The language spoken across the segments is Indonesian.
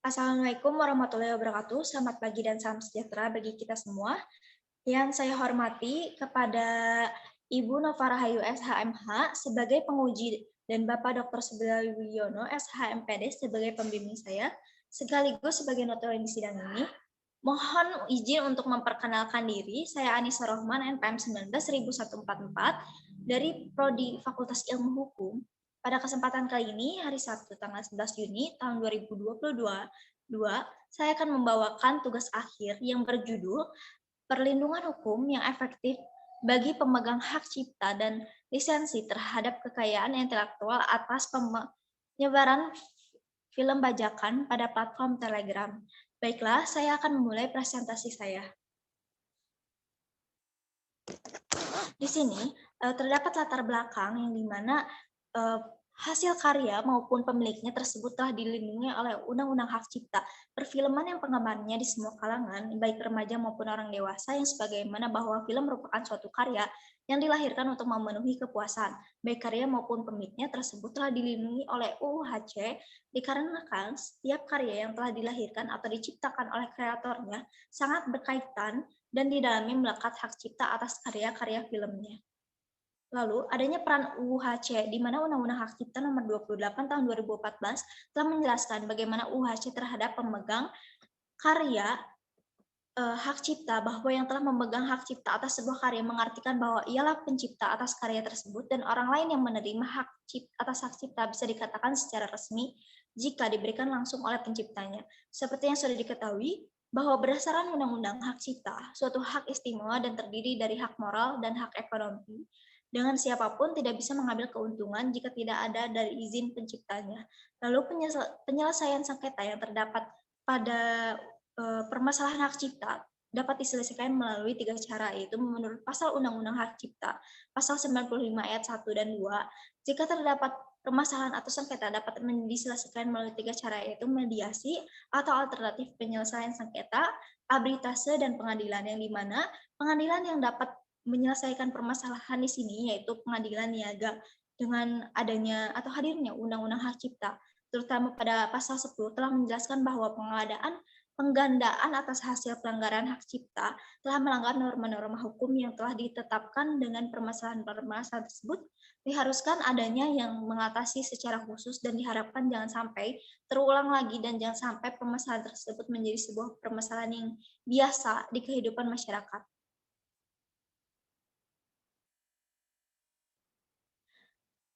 Assalamualaikum warahmatullahi wabarakatuh. Selamat pagi dan salam sejahtera bagi kita semua. Yang saya hormati kepada Ibu Nova Rahayu SHMH sebagai penguji dan Bapak Dr. Subilawi Wiono SHMPD sebagai pembimbing saya, sekaligus sebagai notaris di sidang ini. Mohon izin untuk memperkenalkan diri. Saya Anissa Rohman, NPM 19.144 dari Prodi Fakultas Ilmu Hukum. Pada kesempatan kali ini, hari Sabtu tanggal 11 Juni tahun 2022, saya akan membawakan tugas akhir yang berjudul Perlindungan Hukum yang Efektif bagi Pemegang Hak Cipta dan Lisensi terhadap Kekayaan Intelektual atas penyebaran film bajakan pada platform Telegram. Baiklah, saya akan memulai presentasi saya. Di sini terdapat latar belakang yang dimana hasil karya maupun pemiliknya tersebut telah dilindungi oleh Undang-Undang Hak Cipta. Perfilman yang penggemarnya di semua kalangan, baik remaja maupun orang dewasa, yang sebagaimana bahwa film merupakan suatu karya yang dilahirkan untuk memenuhi kepuasan, baik karya maupun pemiliknya tersebut telah dilindungi oleh UU HC, dikarenakan setiap karya yang telah dilahirkan atau diciptakan oleh kreatornya sangat berkaitan dan di dalamnya melekat hak cipta atas karya-karya filmnya. Lalu, adanya peran UU HC, di mana Undang-Undang Hak Cipta Nomor 28 Tahun 2014 telah menjelaskan bagaimana UU HC terhadap pemegang karya hak cipta, bahwa yang telah memegang hak cipta atas sebuah karya mengartikan bahwa ialah pencipta atas karya tersebut dan orang lain yang menerima hak cipta atas hak cipta bisa dikatakan secara resmi jika diberikan langsung oleh penciptanya. Seperti yang sudah diketahui, bahwa berdasarkan Undang-Undang Hak Cipta, suatu hak istimewa dan terdiri dari hak moral dan hak ekonomi, dengan siapapun tidak bisa mengambil keuntungan jika tidak ada dari izin penciptanya. Lalu penyelesaian sengketa yang terdapat pada permasalahan hak cipta dapat diselesaikan melalui 3 cara, yaitu menurut pasal Undang-Undang Hak Cipta, pasal 95 ayat 1 dan 2. Jika terdapat permasalahan atau sengketa dapat diselesaikan melalui 3 cara, yaitu mediasi atau alternatif penyelesaian sengketa, arbitrase, dan pengadilan, yang dimana pengadilan yang dapat menyelesaikan permasalahan di sini yaitu pengadilan niaga. Dengan adanya atau hadirnya Undang-Undang Hak Cipta, terutama pada pasal 10 telah menjelaskan bahwa penggandaan atas hasil pelanggaran hak cipta telah melanggar norma-norma hukum yang telah ditetapkan. Dengan permasalahan-permasalahan tersebut diharuskan adanya yang mengatasi secara khusus dan diharapkan jangan sampai terulang lagi dan jangan sampai permasalahan tersebut menjadi sebuah permasalahan yang biasa di kehidupan masyarakat.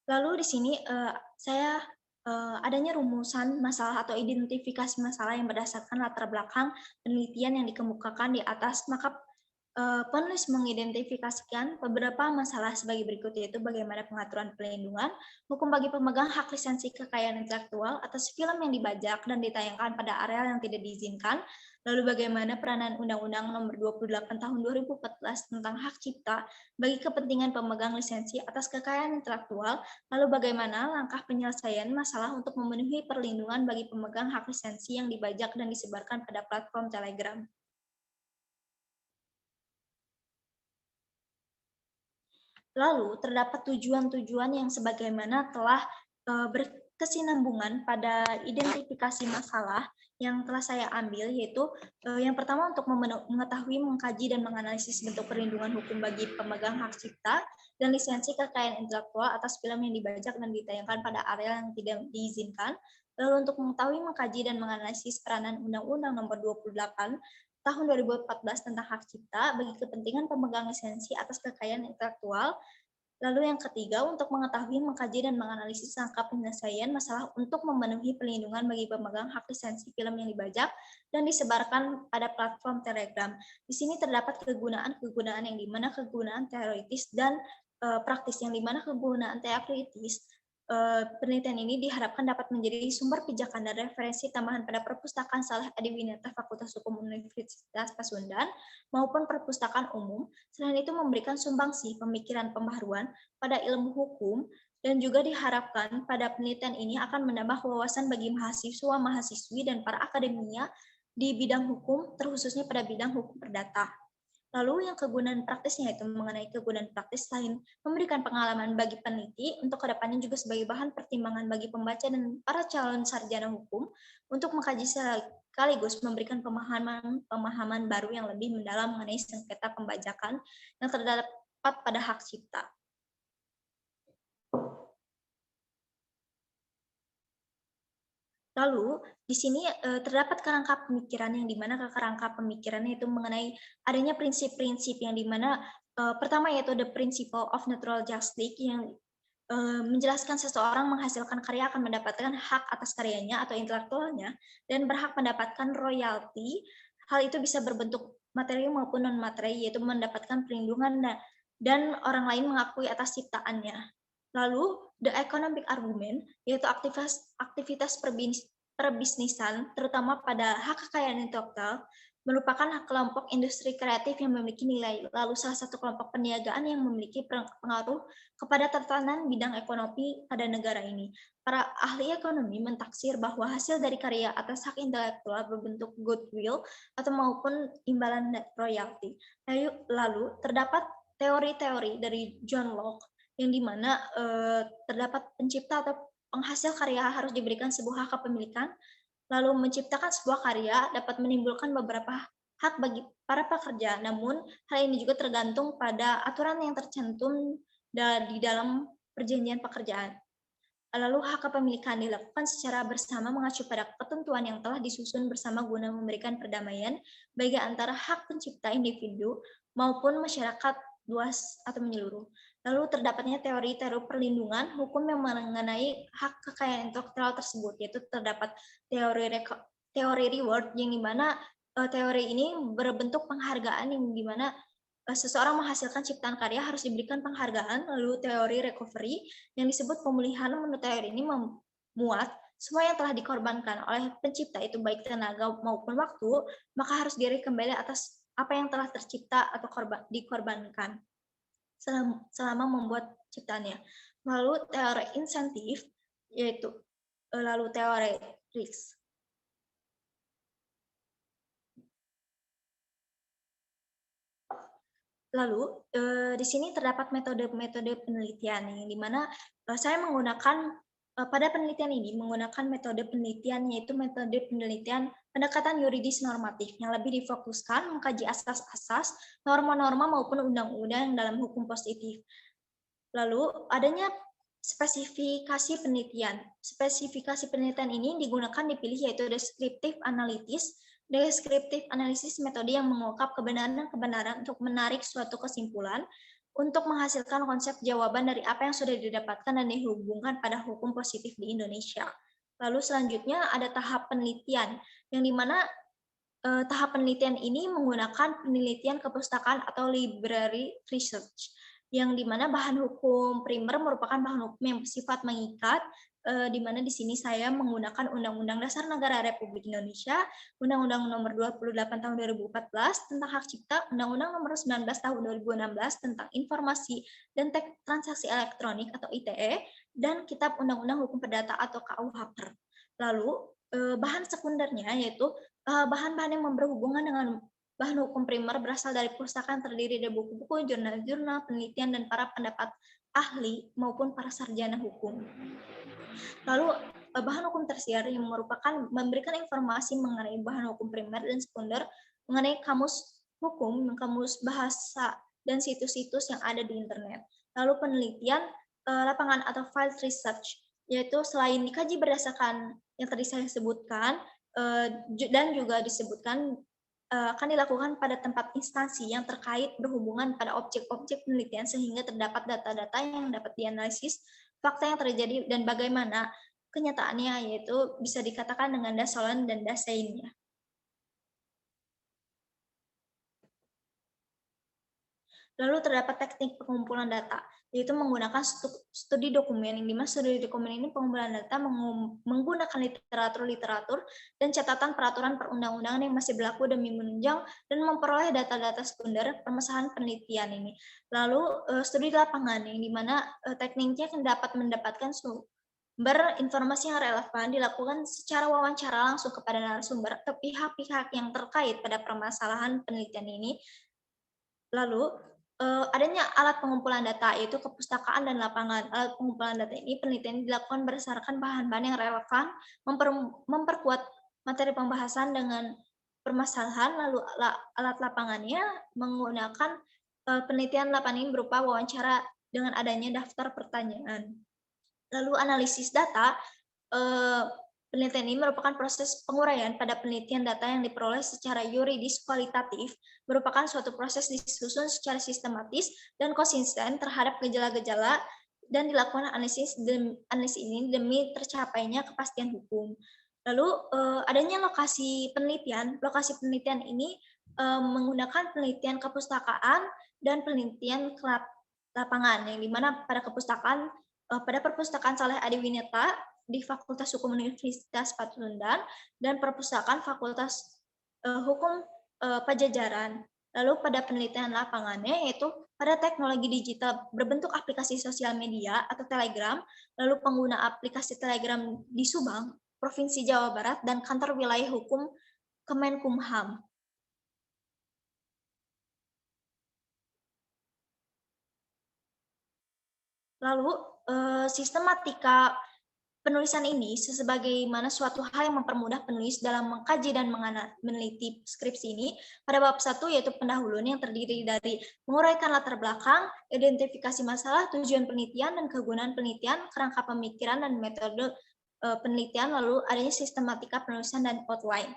Lalu di sini saya adanya rumusan masalah atau identifikasi masalah yang berdasarkan latar belakang penelitian yang dikemukakan di atas, maka penulis mengidentifikasikan beberapa masalah sebagai berikut, yaitu bagaimana pengaturan pelindungan hukum bagi pemegang hak lisensi kekayaan intelektual atas film yang dibajak dan ditayangkan pada area yang tidak diizinkan, lalu bagaimana peranan Undang-Undang Nomor 28 Tahun 2014 tentang hak cipta bagi kepentingan pemegang lisensi atas kekayaan intelektual, lalu bagaimana langkah penyelesaian masalah untuk memenuhi perlindungan bagi pemegang hak lisensi yang dibajak dan disebarkan pada platform Telegram. Lalu terdapat tujuan-tujuan yang sebagaimana telah berkesinambungan pada identifikasi masalah yang telah saya ambil, yaitu yang pertama untuk mengetahui, mengkaji, dan menganalisis bentuk perlindungan hukum bagi pemegang hak cipta dan lisensi kekayaan intelektual atas film yang dibajak dan ditayangkan pada area yang tidak diizinkan. Lalu untuk mengetahui, mengkaji, dan menganalisis peranan Undang-Undang Nomor 28 Tahun 2014 tentang hak cipta bagi kepentingan pemegang lisensi atas kekayaan intelektual. Lalu yang ketiga, untuk mengetahui, mengkaji, dan menganalisis langkah penyelesaian masalah untuk memenuhi perlindungan bagi pemegang hak lisensi film yang dibajak dan disebarkan pada platform Telegram. Di sini terdapat kegunaan-kegunaan yang dimana kegunaan teoritis dan praktis, yang dimana kegunaan teoritis penelitian ini diharapkan dapat menjadi sumber pijakan dan referensi tambahan pada Perpustakaan Saleh Adiwinata Fakultas Hukum Universitas Pasundan maupun perpustakaan umum. Selain itu memberikan sumbangsi pemikiran pembaharuan pada ilmu hukum, dan juga diharapkan pada penelitian ini akan menambah wawasan bagi mahasiswa, mahasiswi, dan para akademia di bidang hukum, terkhususnya pada bidang hukum perdata. Lalu yang kegunaan praktisnya itu mengenai kegunaan praktis selain memberikan pengalaman bagi peneliti untuk kedepannya juga sebagai bahan pertimbangan bagi pembaca dan para calon sarjana hukum untuk mengkaji sekaligus memberikan pemahaman baru yang lebih mendalam mengenai sengketa pembajakan yang terdapat pada hak cipta. Lalu di sini terdapat kerangka pemikiran yang dimana kerangka pemikirannya itu mengenai adanya prinsip-prinsip yang dimana pertama yaitu the principle of natural justice yang menjelaskan seseorang menghasilkan karya akan mendapatkan hak atas karyanya atau intelektualnya dan berhak mendapatkan royalti. Hal itu bisa berbentuk materi maupun non materi yaitu mendapatkan perlindungan dan orang lain mengakui atas ciptaannya. Lalu the economic argument yaitu aktivitas perbisnisan terutama pada hak kekayaan intelektual merupakan hak kelompok industri kreatif yang memiliki nilai. Lalu salah satu kelompok perniagaan yang memiliki pengaruh kepada tatanan bidang ekonomi pada negara ini. Para ahli ekonomi mentaksir bahwa hasil dari karya atas hak intelektual berbentuk goodwill atau maupun imbalan royalti. Lalu terdapat teori-teori dari John Locke yang dimana terdapat pencipta atau penghasil karya harus diberikan sebuah hak kepemilikan, lalu menciptakan sebuah karya dapat menimbulkan beberapa hak bagi para pekerja, namun hal ini juga tergantung pada aturan yang tercantum di dalam perjanjian pekerjaan. Lalu hak kepemilikan dilakukan secara bersama mengacu pada ketentuan yang telah disusun bersama guna memberikan perdamaian bagi antara hak pencipta individu maupun masyarakat luas atau menyeluruh. Lalu terdapatnya teori-teori perlindungan hukum yang mengenai hak kekayaan intelektual tersebut, yaitu terdapat teori reward yang dimana teori ini berbentuk penghargaan yang dimana seseorang menghasilkan ciptaan karya harus diberikan penghargaan. Lalu teori recovery yang disebut pemulihan menurut teori ini memuat semua yang telah dikorbankan oleh pencipta itu baik tenaga maupun waktu, maka harus diri kembali atas apa yang telah tercipta atau dikorbankan selama membuat ciptaannya. Lalu teori insentif yaitu lalu teori risk. Lalu di sini terdapat metode-metode penelitian yang dimana saya menggunakan pada penelitian ini menggunakan metode penelitian yaitu metode penelitian pendekatan yuridis normatif yang lebih difokuskan mengkaji asas-asas, norma-norma maupun undang-undang dalam hukum positif. Lalu adanya spesifikasi penelitian. Spesifikasi penelitian ini digunakan dipilih yaitu descriptive analysis. Descriptive analysis metode yang mengungkap kebenaran-kebenaran untuk menarik suatu kesimpulan untuk menghasilkan konsep jawaban dari apa yang sudah didapatkan dan dihubungkan pada hukum positif di Indonesia. Lalu selanjutnya ada tahap penelitian yang dimana tahap penelitian ini menggunakan penelitian kepustakaan atau library research yang dimana bahan hukum primer merupakan bahan hukum yang bersifat mengikat, di mana di sini saya menggunakan Undang-Undang Dasar Negara Republik Indonesia, Undang-Undang Nomor 28 Tahun 2014 tentang Hak Cipta, Undang-Undang Nomor 19 Tahun 2016 tentang Informasi dan Transaksi Elektronik atau ITE, dan Kitab Undang-Undang Hukum Perdata atau KUHP. Lalu bahan sekundernya yaitu bahan-bahan yang berhubungan dengan bahan hukum primer berasal dari pustaka yang terdiri dari buku-buku, jurnal-jurnal, penelitian, dan para pendapat ahli maupun para sarjana hukum. Lalu bahan hukum tersier yang merupakan memberikan informasi mengenai bahan hukum primer dan sekunder mengenai kamus hukum, kamus bahasa, dan situs-situs yang ada di internet. Lalu penelitian lapangan atau field research, yaitu selain dikaji berdasarkan yang tadi saya sebutkan, dan juga disebutkan akan dilakukan pada tempat instansi yang terkait berhubungan pada objek-objek penelitian sehingga terdapat data-data yang dapat dianalisis, fakta yang terjadi dan bagaimana kenyataannya, yaitu bisa dikatakan dengan dasolan dan dasainnya. Lalu terdapat teknik pengumpulan data, yaitu menggunakan studi dokumen, yang dimana studi dokumen ini pengumpulan data menggunakan literatur dan catatan peraturan perundang-undangan yang masih berlaku demi menunjang dan memperoleh data-data sekunder permasalahan penelitian ini. Lalu studi lapangan, yang dimana tekniknya dapat mendapatkan sumber informasi yang relevan dilakukan secara wawancara langsung kepada narasumber atau pihak-pihak yang terkait pada permasalahan penelitian ini Lalu, adanya alat pengumpulan data, yaitu kepustakaan dan lapangan. Alat pengumpulan data ini penelitian dilakukan berdasarkan bahan-bahan yang relevan, memperkuat materi pembahasan dengan permasalahan, lalu alat lapangannya menggunakan penelitian lapangan ini berupa wawancara dengan adanya daftar pertanyaan. Lalu analisis data, penelitian ini merupakan proses penguraian pada penelitian data yang diperoleh secara yuridis kualitatif, merupakan suatu proses disusun secara sistematis dan konsisten terhadap gejala-gejala dan dilakukan analisis ini demi tercapainya kepastian hukum. Lalu adanya lokasi penelitian ini menggunakan penelitian kepustakaan dan penelitian lapangan, yang dimana pada perpustakaan Saleh Adiwinata di Fakultas Hukum Universitas Pasundan dan perpustakaan Fakultas Hukum Pajajaran. Lalu pada penelitian lapangannya yaitu pada teknologi digital berbentuk aplikasi sosial media atau Telegram, lalu pengguna aplikasi Telegram di Subang, Provinsi Jawa Barat, dan kantor wilayah hukum Kemenkumham. Lalu sistematika penulisan ini sebagaimana suatu hal yang mempermudah penulis dalam mengkaji dan meneliti skripsi ini. Pada bab 1 yaitu pendahuluan yang terdiri dari menguraikan latar belakang, identifikasi masalah, tujuan penelitian dan kegunaan penelitian, kerangka pemikiran dan metode penelitian, lalu adanya sistematika penulisan dan outline.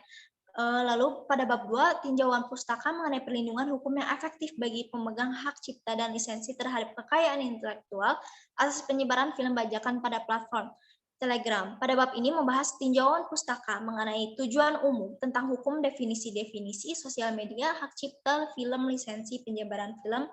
Lalu pada bab 2, tinjauan pustaka mengenai perlindungan hukum yang efektif bagi pemegang hak cipta dan lisensi terhadap kekayaan intelektual atas penyebaran film bajakan pada platform Telegram. Pada bab ini membahas tinjauan pustaka mengenai tujuan umum tentang hukum, definisi-definisi, sosial media, hak cipta, film, lisensi, penyebaran film,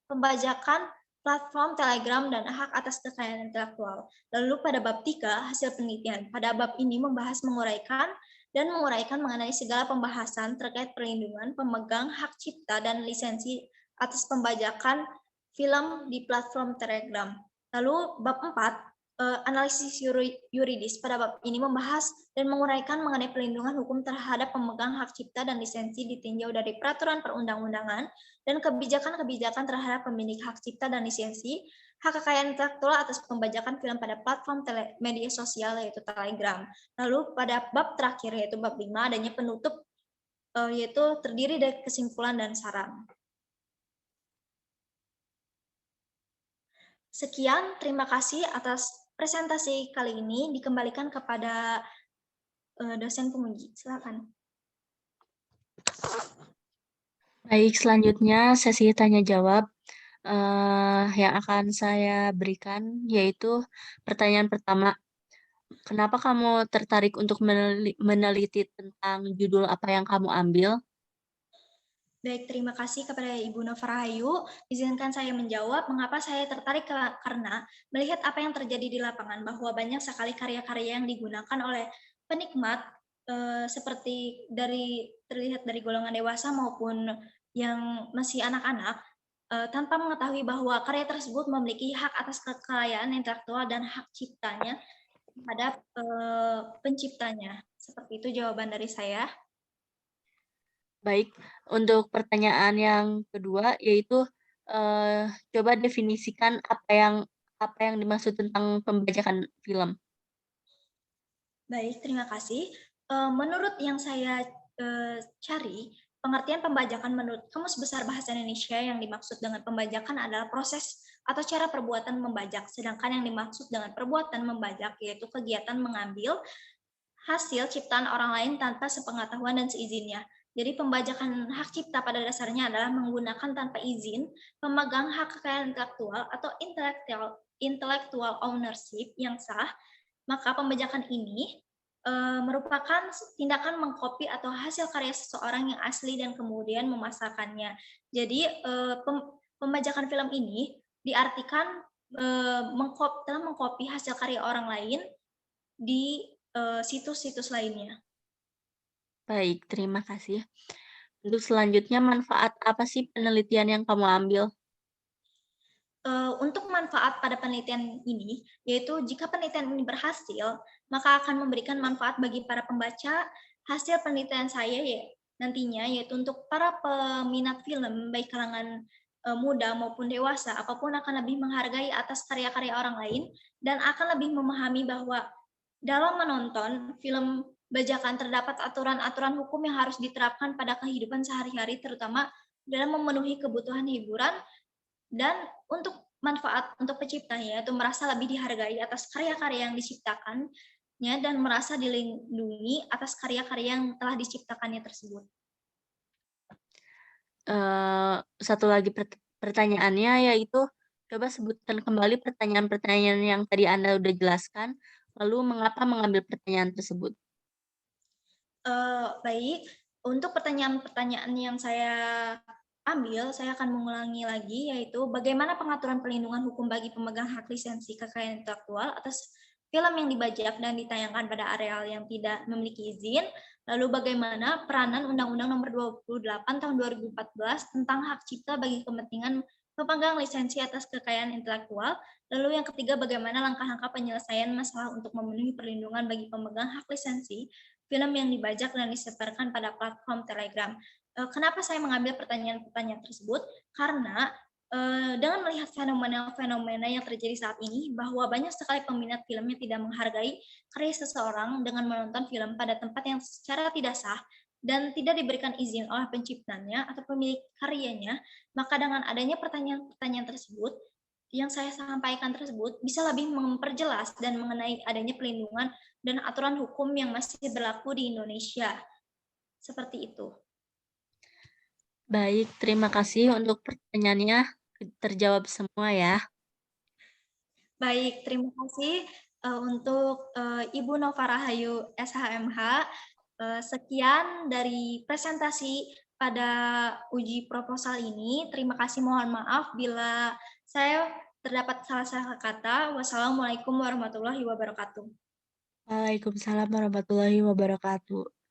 pembajakan, platform Telegram, dan hak atas kekayaan intelektual. Lalu pada bab 3, hasil penelitian. Pada bab ini membahas menguraikan mengenai segala pembahasan terkait perlindungan pemegang hak cipta dan lisensi atas pembajakan film di platform Telegram. Lalu bab 4, analisis yuridis. Pada bab ini membahas dan menguraikan mengenai perlindungan hukum terhadap pemegang hak cipta dan lisensi ditinjau dari peraturan perundang-undangan dan kebijakan-kebijakan terhadap pemilik hak cipta dan lisensi hak kekayaan intelektual atas pembajakan film pada platform media sosial yaitu Telegram. Lalu pada bab terakhir yaitu bab 5 adanya penutup yaitu terdiri dari kesimpulan dan saran. Sekian, terima kasih atas presentasi kali ini. Dikembalikan kepada dosen penguji. Silakan. Baik, selanjutnya sesi tanya jawab yang akan saya berikan yaitu pertanyaan pertama. Kenapa kamu tertarik untuk meneliti tentang judul apa yang kamu ambil? Baik, terima kasih kepada Ibu Nova Rahayu. Izinkan saya menjawab mengapa saya tertarik karena melihat apa yang terjadi di lapangan bahwa banyak sekali karya-karya yang digunakan oleh penikmat seperti terlihat dari golongan dewasa maupun yang masih anak-anak tanpa mengetahui bahwa karya tersebut memiliki hak atas kekayaan intelektual dan hak ciptanya terhadap penciptanya. Seperti itu jawaban dari saya. Baik, untuk pertanyaan yang kedua yaitu coba definisikan apa yang dimaksud tentang pembajakan film. Baik, terima kasih. Menurut yang saya cari, pengertian pembajakan menurut Kamus Besar Bahasa Indonesia yang dimaksud dengan pembajakan adalah proses atau cara perbuatan membajak, sedangkan yang dimaksud dengan perbuatan membajak yaitu kegiatan mengambil hasil ciptaan orang lain tanpa sepengetahuan dan seizinnya. Jadi pembajakan hak cipta pada dasarnya adalah menggunakan tanpa izin pemegang hak kekayaan intelektual atau intellectual ownership yang sah. Maka pembajakan ini merupakan tindakan mengcopy atau hasil karya seseorang yang asli dan kemudian memasarkannya. Jadi pembajakan film ini diartikan telah mengcopy hasil karya orang lain di situs-situs lainnya. Baik, terima kasih. Untuk selanjutnya, manfaat apa sih penelitian yang kamu ambil? Untuk manfaat pada penelitian ini, yaitu jika penelitian ini berhasil, maka akan memberikan manfaat bagi para pembaca. Hasil penelitian saya nantinya, yaitu untuk para peminat film, baik kalangan muda maupun dewasa, apapun akan lebih menghargai atas karya-karya orang lain dan akan lebih memahami bahwa dalam menonton film bajakan terdapat aturan-aturan hukum yang harus diterapkan pada kehidupan sehari-hari, terutama dalam memenuhi kebutuhan hiburan dan untuk manfaat untuk pencipta, yaitu merasa lebih dihargai atas karya-karya yang diciptakannya dan merasa dilindungi atas karya-karya yang telah diciptakannya tersebut. Satu lagi pertanyaannya yaitu, coba sebutkan kembali pertanyaan-pertanyaan yang tadi Anda udah jelaskan, lalu mengapa mengambil pertanyaan tersebut? Baik, untuk pertanyaan-pertanyaan yang saya ambil, saya akan mengulangi lagi, yaitu bagaimana pengaturan perlindungan hukum bagi pemegang hak lisensi kekayaan intelektual atas film yang dibajak dan ditayangkan pada areal yang tidak memiliki izin, lalu bagaimana peranan Undang-Undang Nomor 28 Tahun 2014 tentang hak cipta bagi kepentingan pemegang lisensi atas kekayaan intelektual, lalu yang ketiga bagaimana langkah-langkah penyelesaian masalah untuk memenuhi perlindungan bagi pemegang hak lisensi film yang dibajak dan disebarkan pada platform Telegram. Kenapa saya mengambil pertanyaan-pertanyaan tersebut? Karena dengan melihat fenomena-fenomena yang terjadi saat ini, bahwa banyak sekali peminat film yang tidak menghargai karya seseorang dengan menonton film pada tempat yang secara tidak sah dan tidak diberikan izin oleh penciptanya atau pemilik karyanya, maka dengan adanya pertanyaan-pertanyaan tersebut, yang saya sampaikan tersebut bisa lebih memperjelas dan mengenai adanya perlindungan dan aturan hukum yang masih berlaku di Indonesia. Seperti itu. Baik, terima kasih untuk pertanyaannya, terjawab semua ya. Baik, terima kasih untuk Ibu Nova Rahayu SHMH. Sekian dari presentasi pada uji proposal ini. Terima kasih, mohon maaf bila saya terdapat salah-salah kata. Wassalamualaikum warahmatullahi wabarakatuh. Waalaikumsalam warahmatullahi wabarakatuh.